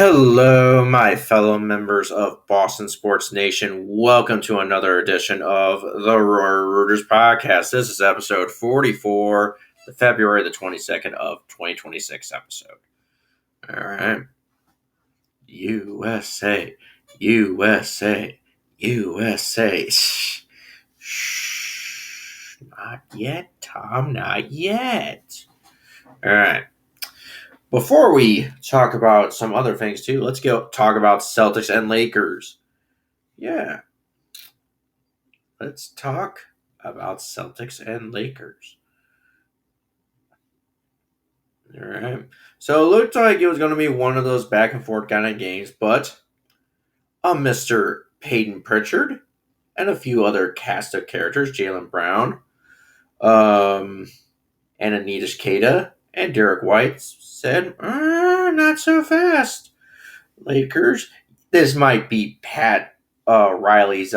Hello, my fellow members of Boston Sports Nation. Welcome to another edition of the Roar Rooters podcast. This is episode 44, the February the 22nd of 2026 episode. All right. USA, USA, USA. Shh. Not yet, Tom, not yet. All right. Before we talk about some other things too, let's go talk about Celtics and Lakers. Yeah, let's talk about Celtics and Lakers. All right. So it looked like it was going to be one of those back and forth kind of games, but Mr. Peyton Pritchard and a few other cast of characters, Jaylen Brown, and Anita Keita and Derek White said, not so fast. Lakers. This might be Pat Riley's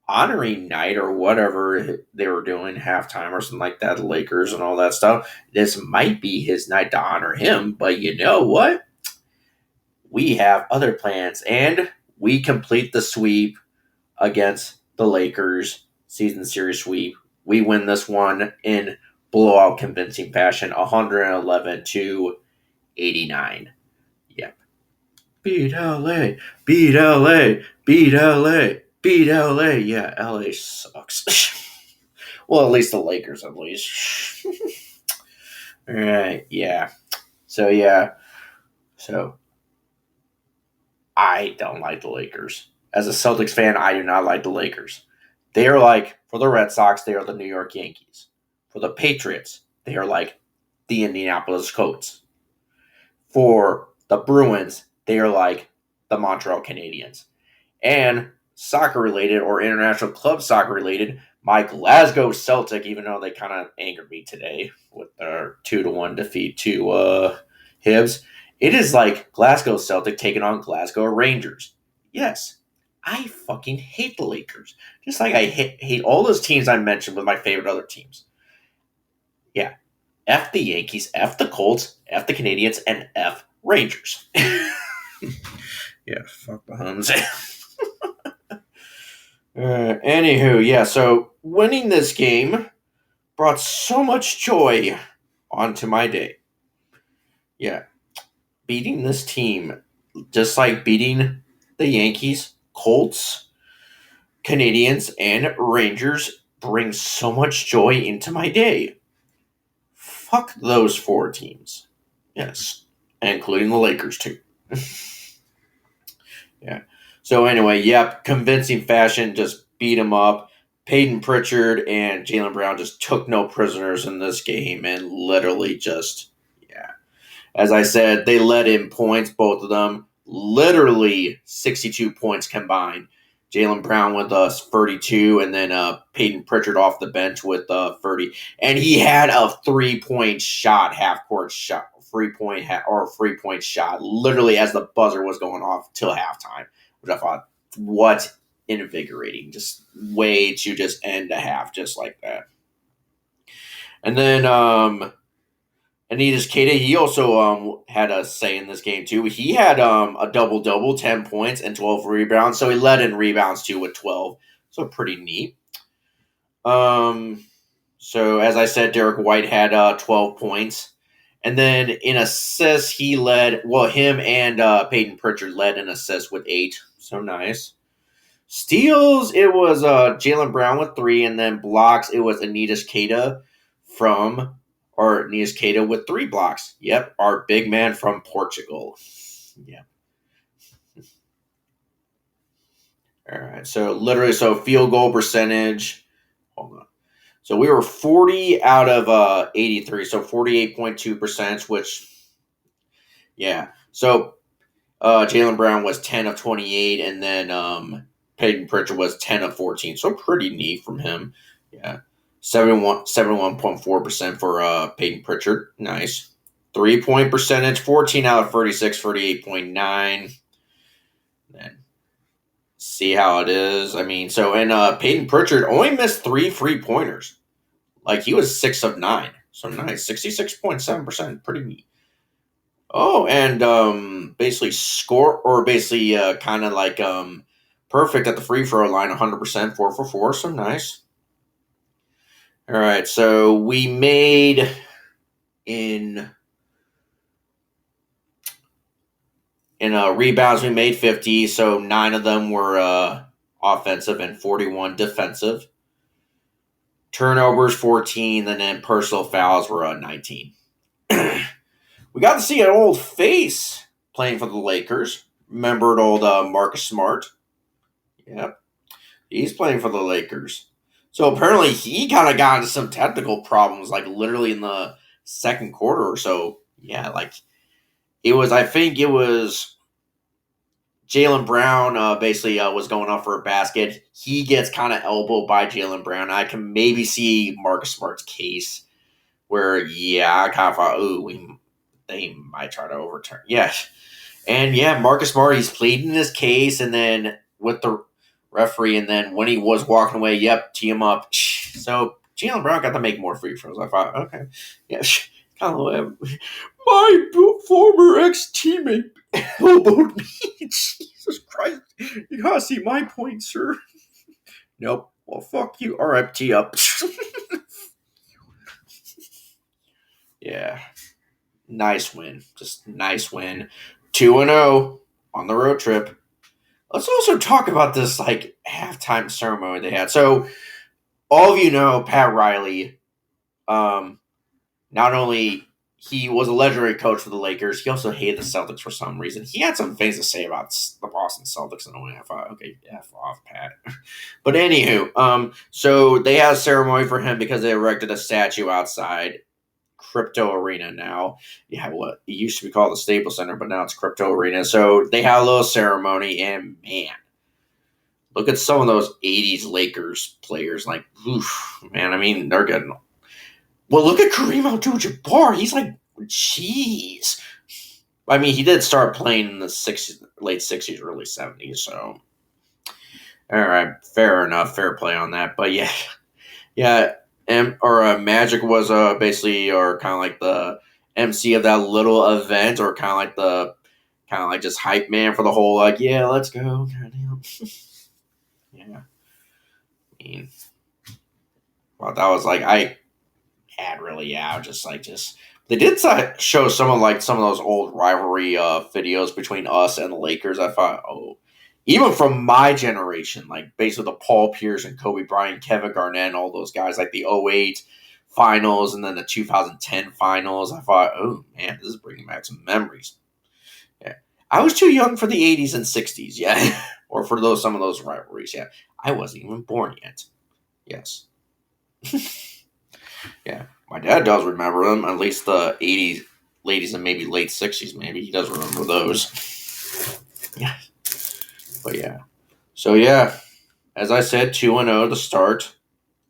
honoring night or whatever they were doing, halftime or something like that, the Lakers and all that stuff. This might be his night to honor him, but you know what? We have other plans, and we complete the sweep against the Lakers, season series sweep. We win this one in blowout convincing fashion, 111-89. Yep. Beat LA, beat LA, beat LA, beat LA. Yeah, LA sucks. Well, at least the Lakers, at least. All right, yeah. So, I don't like the Lakers. As a Celtics fan, I do not like the Lakers. They are like, for the Red Sox, they are the New York Yankees. For the Patriots, they are like the Indianapolis Colts. For the Bruins, they are like the Montreal Canadiens. And soccer related or international club soccer related, my Glasgow Celtic, even though they kind of angered me today with their 2-1 defeat to Hibs, it is like Glasgow Celtic taking on Glasgow Rangers. Yes, I fucking hate the Lakers. Just like I hate all those teams I mentioned with my favorite other teams. Yeah. F the Yankees, F the Colts, F the Canadiens, and F Rangers. Yeah, fuck the Huns. Anywho, yeah, so winning this game brought so much joy onto my day. Yeah, beating this team, just like beating the Yankees, Colts, Canadiens, and Rangers, brings so much joy into my day. Fuck those four teams. Yes, including the Lakers, too. Yeah. So anyway, yep, convincing fashion, just beat him up. Peyton Pritchard and Jaylen Brown just took no prisoners in this game and literally just, yeah. As I said, they led in points, both of them. Literally 62 points combined. Jaylen Brown with 32, and then Peyton Pritchard off the bench with 30. And he had a 3-point shot, half-court shot, free-point shot, literally as the buzzer was going off till halftime, which I thought, what invigorating. Just way to just end a half just like that. And then Anita Keita, he also had a say in this game too. He had a double-double, 10 points and 12 rebounds. So he led in rebounds too with 12. So pretty neat. So as I said, Derek White had 12 points. And then in assists, he led, him and Peyton Pritchard led in assists with 8. So nice. Steals, it was Jaylen Brown with 3. And then blocks, it was Anita Keita with 3 blocks. Yep, our big man from Portugal. Yeah. All right, so field goal percentage. Hold on. So we were 40 out of 83, so 48.2%, which, yeah. So Jaylen Brown was 10 of 28, and then Peyton Pritchard was 10 of 14, so pretty neat from him. Yeah. 71.4% for Peyton Pritchard. Nice. 3-point percentage, 14 out of 36, 38.9. Then see how it is. I mean, Peyton Pritchard only missed 3 3-pointers. Like, he was 6 of 9. So nice. 66.7%. Pretty neat. Oh, and basically score or basically kind of like perfect at the free throw line, 100%, 4 for 4. So nice. All right, so we made in rebounds we made 50, so 9 of them were offensive and 41 defensive. Turnovers 14, and then personal fouls were 19. We got to see an old face playing for the Lakers. Remembered old Marcus Smart. Yep, he's playing for the Lakers. So apparently he kind of got into some technical problems, like literally in the second quarter or so. Yeah, like it was. I think it was Jaylen Brown. Basically, was going up for a basket. He gets kind of elbowed by Jaylen Brown. I can maybe see Marcus Smart's case where, yeah, I kind of thought, ooh, they might try to overturn. Yeah, and yeah, Marcus Smart, he's pleading his case, and then with the referee, and then when he was walking away, yep, tee him up. So Jaylen Brown got to make more free throws. I thought, okay, yeah, kind of my former ex teammate elbowed me. Jesus Christ, you gotta see my point, sir. Nope. Well, fuck you. All right, tee up. Yeah, nice win. Just nice win. 2-0 on the road trip. Let's also talk about this like halftime ceremony they had. So all of you know Pat Riley. Um, Not only he was a legendary coach for the Lakers, he also hated the Celtics for some reason. He had some things to say about the Boston Celtics, and I thought, okay, F off, Pat. But anywho, so they had a ceremony for him because they erected a statue outside Crypto Arena now. Yeah, what it used to be called the Staples Center, but now it's Crypto Arena. So they had a little ceremony, and man, look at some of those '80s Lakers players. Like, oof, man, I mean, they're getting. Well, look at Kareem Abdul-Jabbar. He's like, jeez. I mean, he did start playing in the late '60s, early '70s. So, all right, fair enough, fair play on that. But yeah, yeah, Magic was basically or kind of like the MC of that little event, or kind of like just hype man for the whole like, yeah, let's go. Yeah, I mean, well, that was like I had really, yeah, just they did show some of those old rivalry videos between us and the Lakers. I thought, oh, even from my generation, like basically the Paul Pierce and Kobe Bryant, Kevin Garnett, and all those guys, like the '08 finals and then the 2010 finals. I thought, oh man, this is bringing back some memories. Yeah, I was too young for the '80s and '60s, yeah, or for some of those rivalries. Yeah, I wasn't even born yet. Yes. Yeah, my dad does remember them. At least the '80s, ladies, and maybe late '60s. Maybe he does remember those. Yeah, but yeah. So yeah, as I said, 2-0 to start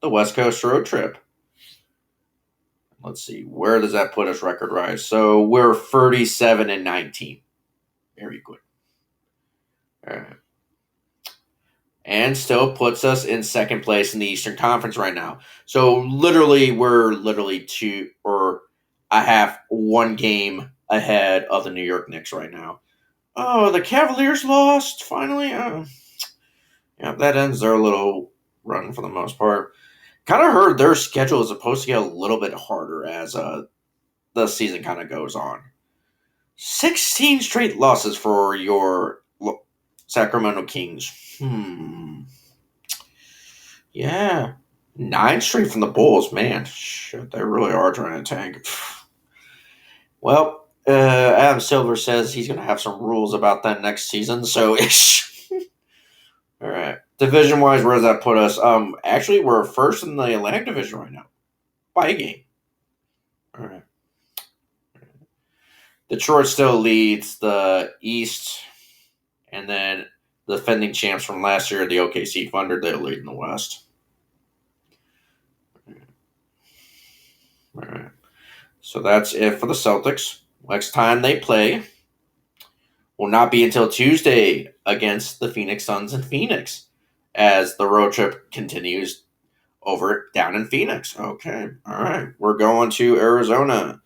the West Coast road trip. Let's see, where does that put us record wise? So we're 37-19. Very good. All right. And still puts us in second place in the Eastern Conference right now. So we're literally two or a half, one game ahead of the New York Knicks right now. Oh, the Cavaliers lost finally. Yeah, that ends their little run for the most part. Kind of heard their schedule is supposed to get a little bit harder as the season kind of goes on. 16 straight losses for your Sacramento Kings. Yeah. 9 straight from the Bulls, man. Shit, they really are trying to tank. Well, Adam Silver says he's going to have some rules about that next season, so all right. Division wise, where does that put us? Actually, we're first in the Atlantic Division right now by a game. All right. Detroit still leads the East, and then the defending champs from last year, the OKC Thunder, they're leading the West. All right. So that's it for the Celtics. Next time they play will not be until Tuesday against the Phoenix Suns in Phoenix as the road trip continues over down in Phoenix. Okay. All right. We're going to Arizona.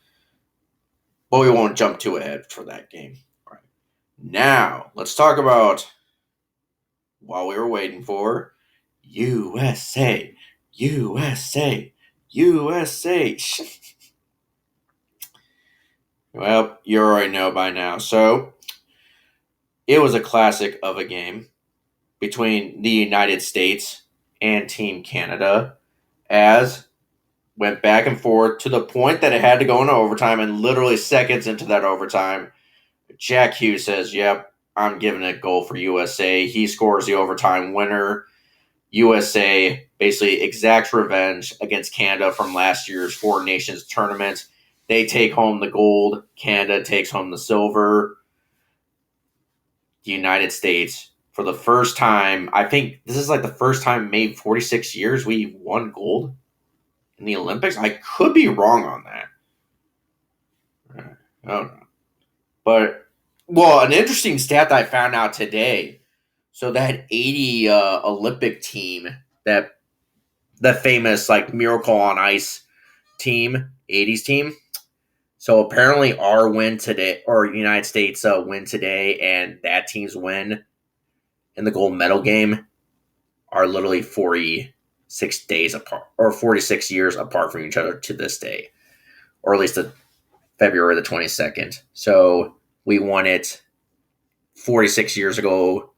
but we won't jump too ahead for that game. All right. Now, let's talk about, while we were waiting for, USA, USA, USA. Well, you already know by now. So, it was a classic of a game between the United States and Team Canada, as went back and forth to the point that it had to go into overtime, and literally seconds into that overtime, Jack Hughes says, "Yep, I'm giving a goal for USA." He scores the overtime winner. USA basically exacts revenge against Canada from last year's Four Nations tournament. They take home the gold. Canada takes home the silver. The United States, for the first time, I think this is like the first time in maybe 46 years we won gold in the Olympics. I could be wrong on that. I don't know. But, well, an interesting stat that I found out today. So that 80 Olympic team, that the famous like Miracle on Ice team, 80s team. So apparently our win today, or United States win today, and that team's win in the gold medal game are literally 46 days apart, or 46 years apart from each other to this day, or at least the February the 22nd. So we won it 46 years ago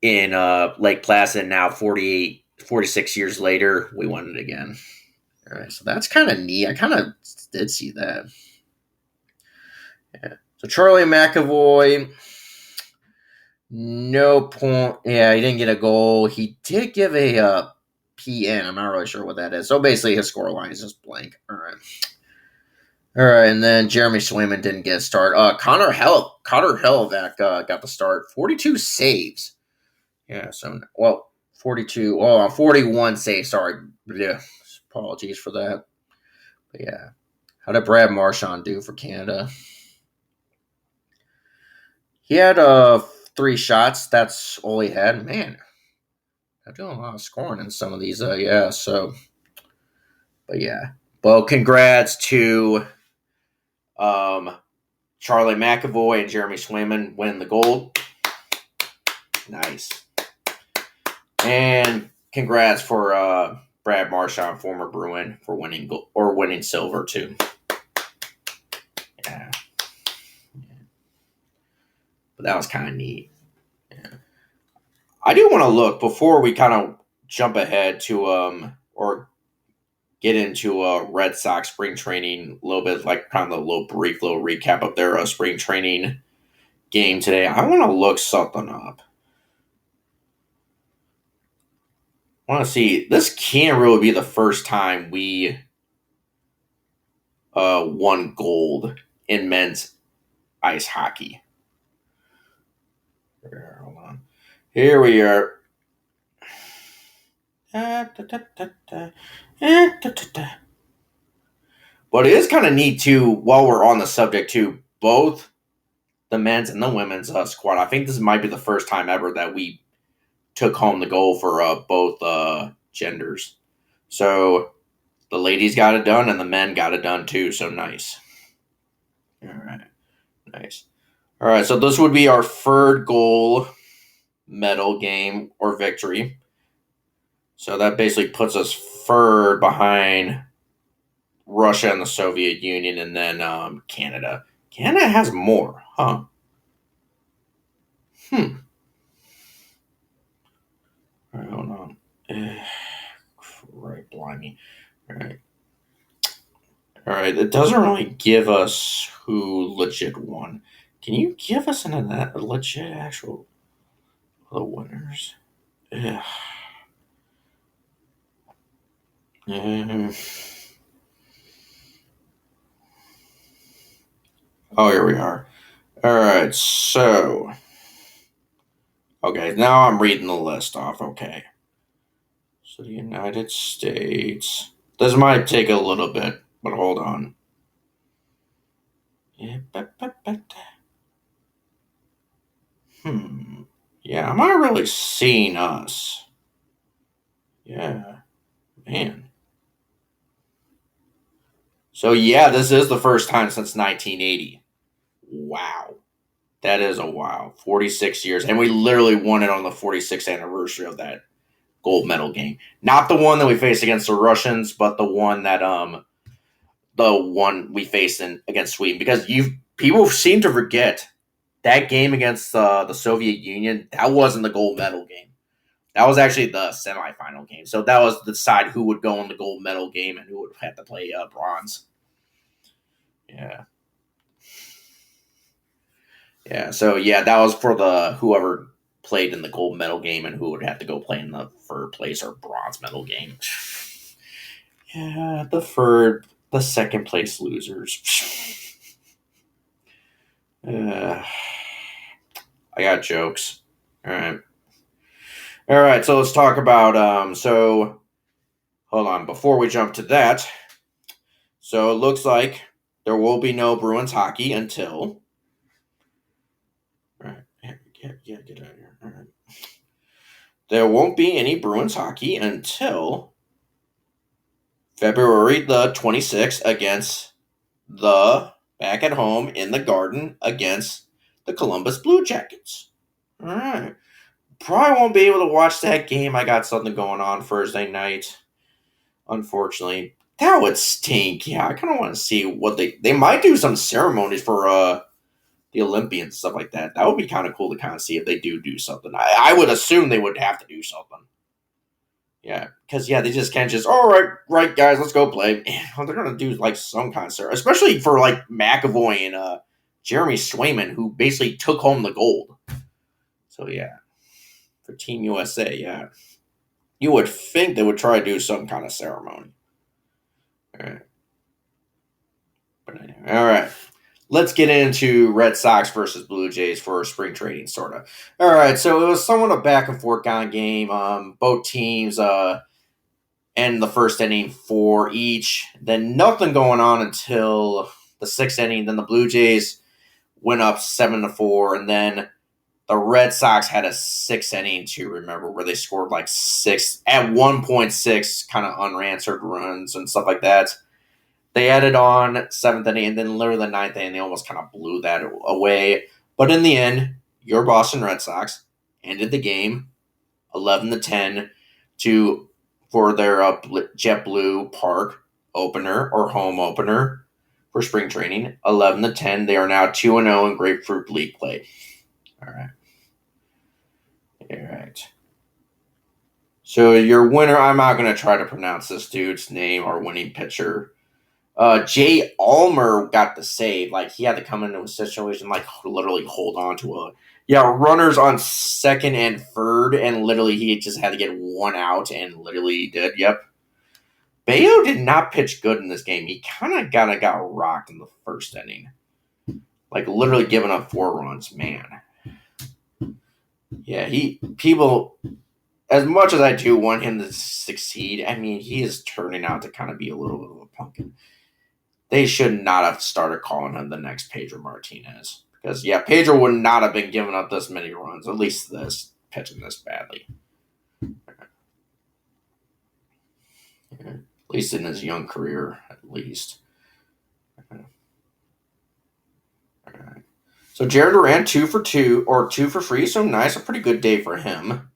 in Lake Placid. Now 46 years later, we won it again. All right, so that's kind of neat. I kind of did see that. Yeah. So Charlie McAvoy, no point. Yeah, he didn't get a goal. He did give a PN. I'm not really sure what that is. So basically, his score line is just blank. All right. All right, and then Jeremy Swaymann didn't get a start. Connor Hellvac got the start. 42 saves. Yeah, so, well, 42. Oh, 41 saves. Sorry. Yeah, apologies for that. But yeah. How did Brad Marchand do for Canada? He had 3 shots. That's all he had. Man, I'm doing a lot of scoring in some of these. Yeah, so, but yeah. Well, congrats to um, Charlie McAvoy and Jeremy Swayman winning the gold. Nice. And congrats for Brad Marchand, former Bruin, for winning gold, or winning silver too. Yeah. But that was kind of neat. Yeah. I do want to look before we kind of jump ahead to or get into Red Sox spring training a little bit, like kind of a little brief little recap of their spring training game today. I want to look something up. I want to see. This can't really be the first time we won gold in men's ice hockey. Hold on. Here we are. But it is kind of neat too, while we're on the subject too, both the men's and the women's squad. I think this might be the first time ever that we took home the goal for both genders. So the ladies got it done and the men got it done too. So nice. All right. Nice. All right. So this would be our third gold medal game or victory. So that basically puts us third behind Russia and the Soviet Union, and then Canada. Canada has more, huh? All right, hold on. Right, blimey. All right. All right, it doesn't really give us who legit won. Can you give us a legit actual the winners? Ugh. Um, oh, here we are. All right, so okay, now I'm reading the list off. Okay, so the United States. This might take a little bit, but hold on. Yeah, yeah, I'm not really seeing us. Yeah, man. So yeah, this is the first time since 1980. Wow. That is a wow. 46 years. And we literally won it on the 46th anniversary of that gold medal game. Not the one that we faced against the Russians, but the one we faced against Sweden. Because people seem to forget that game against the Soviet Union, that wasn't the gold medal game. That was actually the semifinal game. So that was to decide who would go in the gold medal game and who would have to play bronze. Yeah. Yeah. So yeah, that was for the whoever played in the gold medal game and who would have to go play in the third place or bronze medal game. Yeah, the second place losers. I got jokes. All right. All right. So let's talk about. So hold on. Before we jump to that, so it looks like there will be no Bruins hockey until. All right. Yeah, get out of here. All right. There won't be any Bruins hockey until February the 26th against the back at home in the Garden against the Columbus Blue Jackets. All right. Probably won't be able to watch that game. I got something going on Thursday night. Unfortunately, that would stink. Yeah, I kind of want to see what they might do some ceremonies for the Olympians stuff like that. That would be kind of cool to kind of see if they do something. I would assume they would have to do something. Yeah, because they just can't just all right, guys, let's go play. They're gonna do like some kind of ceremony, especially for like McAvoy and Jeremy Swaymann, who basically took home the gold. So yeah, for Team USA, yeah, you would think they would try to do some kind of ceremony. All right, but anyway, all right. Let's get into Red Sox versus Blue Jays for spring trading, sort of. All right, so it was somewhat a back and forth kind of game. Both teams end the first inning for each. Then nothing going on until the sixth inning. Then the Blue Jays went up 7-4, and then the Red Sox had a sixth inning to remember where they scored like 1.6 kind of unanswered runs and stuff like that. They added on seventh inning, and then literally the ninth inning, they almost kind of blew that away. But in the end, your Boston Red Sox ended the game 11-10 for their JetBlue Park opener or home opener for spring training. 11-10. They are now 2-0 in Grapefruit League play. All right. So your winner, I'm not going to try to pronounce this dude's name, our winning pitcher. Jay Almer got the save. Like, he had to come into a situation, like, literally hold on to runners on second and third, and literally he just had to get one out, and literally he did. Yep. Bayo did not pitch good in this game. He kind of got rocked in the first inning. Like, literally giving up 4 runs, man. Yeah, people, as much as I do want him to succeed, I mean, he is turning out to kind of be a little bit of a pumpkin. They should not have started calling him the next Pedro Martinez. Because, Pedro would not have been giving up this many runs, at least pitching this badly. At least in his young career, at least. All right. So, Jared Durant, 2 for 2, or 2 for 3, so nice. A pretty good day for him.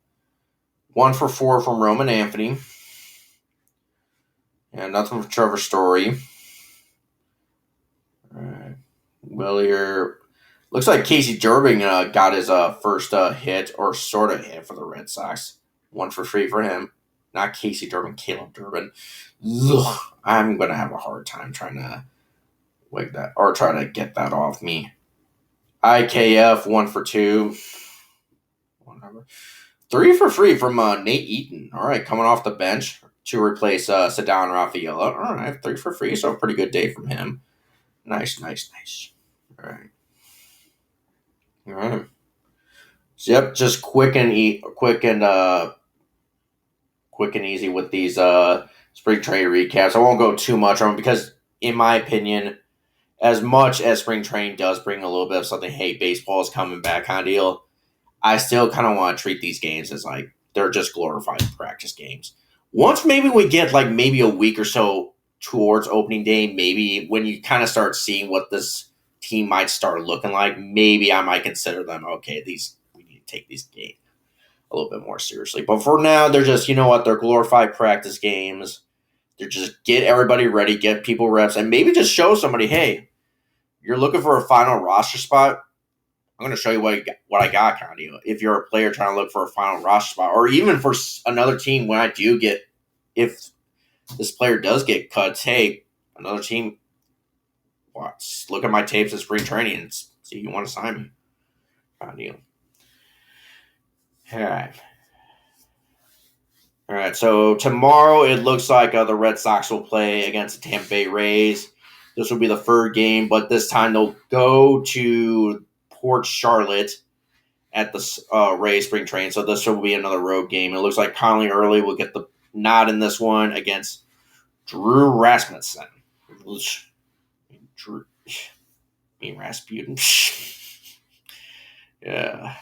1 for 4 from Roman Anthony. Yeah, nothing for Trevor Story. All right. Willier. Looks like Casey Durbin got his first hit, or sort of hit, for the Red Sox. 1 for 3 for him. Not Casey Durbin, Caleb Durbin. Ugh, I'm going to have a hard time trying to wake that, or try to get that off me. IKF, 1 for 2. Whatever. 3 for 3 from Nate Eaton. All right, coming off the bench to replace Ceddanne Rafaela. All right, 3 for 3, so a pretty good day from him. Nice. All right. So, yep, just quick and easy with these spring trade recaps. I won't go too much on them because, in my opinion, as much as spring training does bring a little bit of something, hey, baseball is coming back kind of deal, I still kind of want to treat these games as like they're just glorified practice games. Once maybe we get like maybe a week or so towards opening day, maybe when you kind of start seeing what this team might start looking like, maybe I might consider them, okay, we need to take these games a little bit more seriously. But for now, they're just, you know what, they're glorified practice games. They're just get everybody ready, get people reps, and maybe just show somebody, hey, you're looking for a final roster spot. I'm going to show you what I got, kind of deal. If you're a player trying to look for a final roster spot, or even for another team, when I do get, if this player does get cuts, hey, another team, watch, look at my tapes in spring training and see if you want to sign me. Kind of deal. All right. All right, so tomorrow it looks like the Red Sox will play against the Tampa Bay Rays. This will be the third game, but this time they'll go to Port Charlotte at the Rays spring training. So this will be another road game. It looks like Conley Early will get the nod in this one against Drew Rasmussen. Drew, Rasputin. Yeah.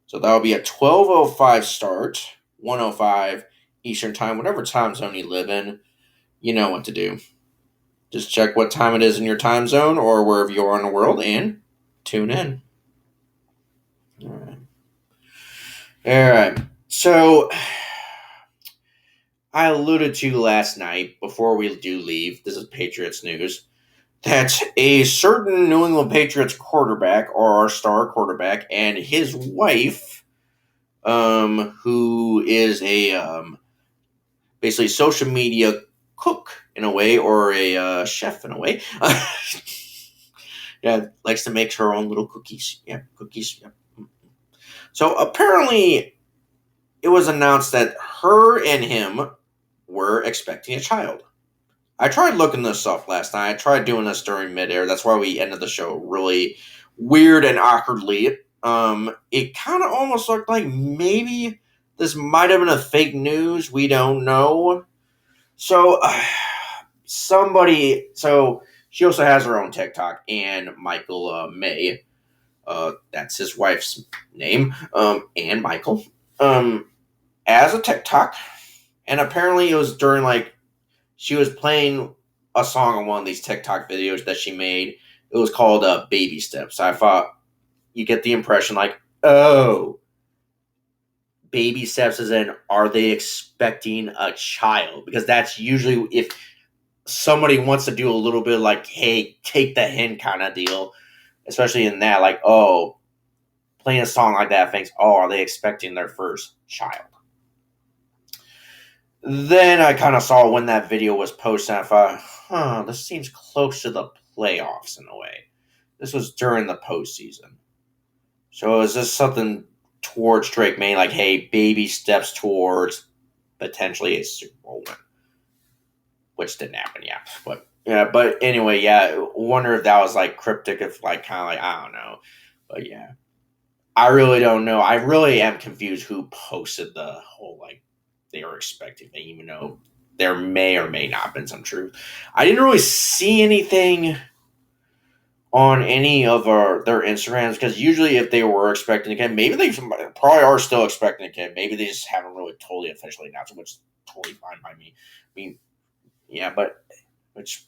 So that will be a 12:05 start, 1:05 Eastern Time, whatever time zone you live in. You know what to do. Just check what time it is in your time zone or wherever you are in the world and tune in. All right. All right. So I alluded to last night before we do leave, this is Patriots news, that a certain New England Patriots quarterback, or our star quarterback, and his wife, who is a basically social media cook in a way, or a chef in a way, yeah, likes to make her own little cookies. Yeah, cookies. Yeah. So apparently, it was announced that her and him were expecting a child. I tried looking this up last night. I tried doing this during midair. That's why we ended the show really weird and awkwardly. It kind of almost looked like maybe this might have been a fake news. We don't know. So, so she also has her own TikTok, and Michael Maye, that's his wife's name, and Michael, as a TikTok. And apparently it was during, like, she was playing a song on one of these TikTok videos that she made. It was called Baby Steps. I thought you get the impression like, oh, baby steps is in, are they expecting a child? Because that's usually if somebody wants to do a little bit like, hey, take the hint kind of deal, especially in that, like, oh, playing a song like that, thinks, oh, are they expecting their first child? Then I kind of saw when that video was posted, I thought, this seems close to the playoffs in a way. This was during the postseason. So is this something towards Drake May, like, hey, baby steps towards potentially a Super Bowl win? Which didn't happen yet. But yeah, but anyway, yeah, wonder if that was like cryptic, if like kind of like, I don't know. But yeah. I really don't know. I really am confused who posted the whole, like, they were expecting thing, even though there may or may not have been some truth. I didn't really see anything on any of their Instagrams, because usually if they were expecting a kid, maybe they probably are still expecting a kid. Maybe they just haven't really totally officially announced it, which is totally fine by me. I mean, yeah, but which,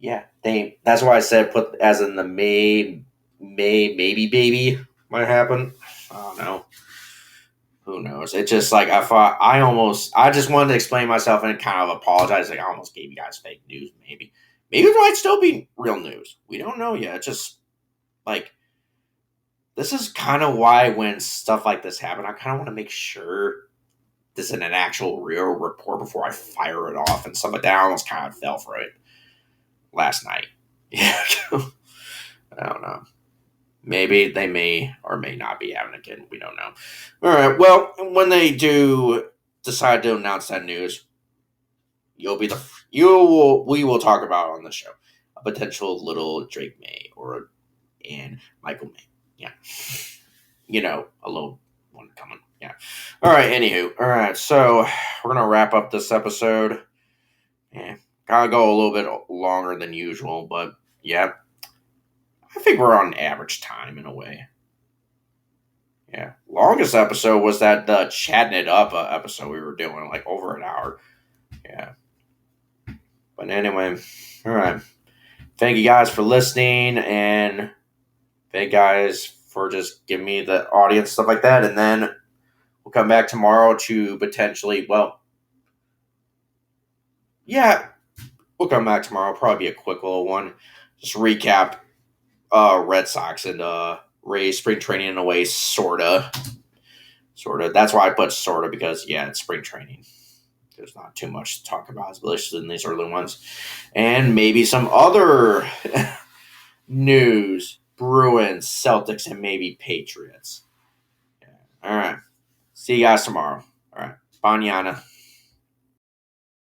yeah, that's why I said put as in the May maybe baby might happen. I don't know. Who knows? It's just like I thought. I just wanted to explain myself and kind of apologize. Like I almost gave you guys fake news. Maybe it might still be real news. We don't know yet. It's just like this is kind of why when stuff like this happen, I kind of want to make sure this is an actual real report before I fire it off and stuff like that. I almost kind of fell for it last night. Yeah, I don't know. Maybe they may or may not be having a kid. We don't know. All right. Well, when they do decide to announce that news, we will talk about on the show a potential little Drake May and Michael May. Yeah, a little one coming. Yeah. All right. Anywho. All right. So we're gonna wrap up this episode. Yeah, gotta go a little bit longer than usual, but yeah. I think we're on average time in a way. Yeah. Longest episode was that the chatting it up episode we were doing, like over an hour. Yeah. But anyway, all right. Thank you guys for listening, and thank you guys for just giving me the audience, stuff like that. And then we'll come back tomorrow to potentially, well, yeah, we'll come back tomorrow. Probably be a quick little one. Just recap Red Sox and Rays spring training in a way, sorta. Sorta. That's why I put sorta, because, yeah, it's spring training. There's not too much to talk about, especially in these early ones. And maybe some other news. Bruins, Celtics, and maybe Patriots. Yeah. All right. See you guys tomorrow. All right. Banyana.